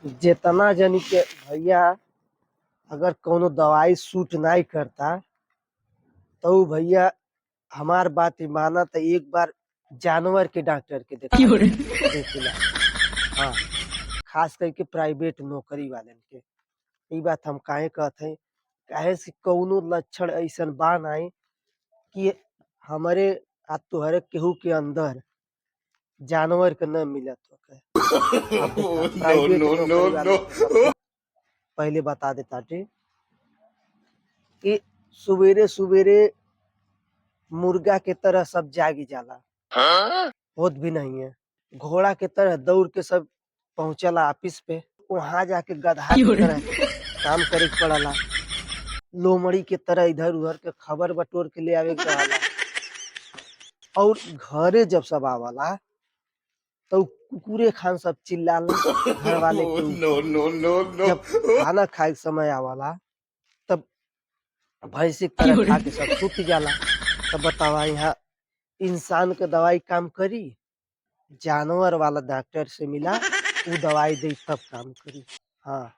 जेतना जनी के भैया अगर कौनो दवाई सूट नहीं करता तो उ भैया हमार बात ही माना तो एक बार जानवर के डॉक्टर के देखेला। हाँ, खास करके प्राइवेट नौकरी वालन के। ई बात हम काहे कहत हई, काहे से कौनो लक्षण ऐसन बा नहीं कि हमरे आ तोहरे केहू के अंदर जानवर के न मिलत होखे। अब देखा प्राइवेट नौकरी वाले के हम पहले बता देता कि सुबेरे सुबेरे मुर्गा के तरह सब जागी जाला, होत भी नहीं है। घोड़ा के तरह दौड़ के सब पहुंचला ऑफिस पे, वहां जाके गधा की तरह काम करे के पड़ला। लोमड़ी के तरह इधर उधर के खबर बटोर के ले आवे के रहला। और घरे जब सब आवला तो कुकुरे खान सब चिल्लाला घर वाले के ऊपर। जब खाना खाए के समय आवला तब भैंसी की तरह खा के सब सूत जाला। तब बतावा यहाँ इंसान के दवाई काम करी, जानवर वाला डॉक्टर से मिला, वो दवाई दे तब काम करी। हाँ।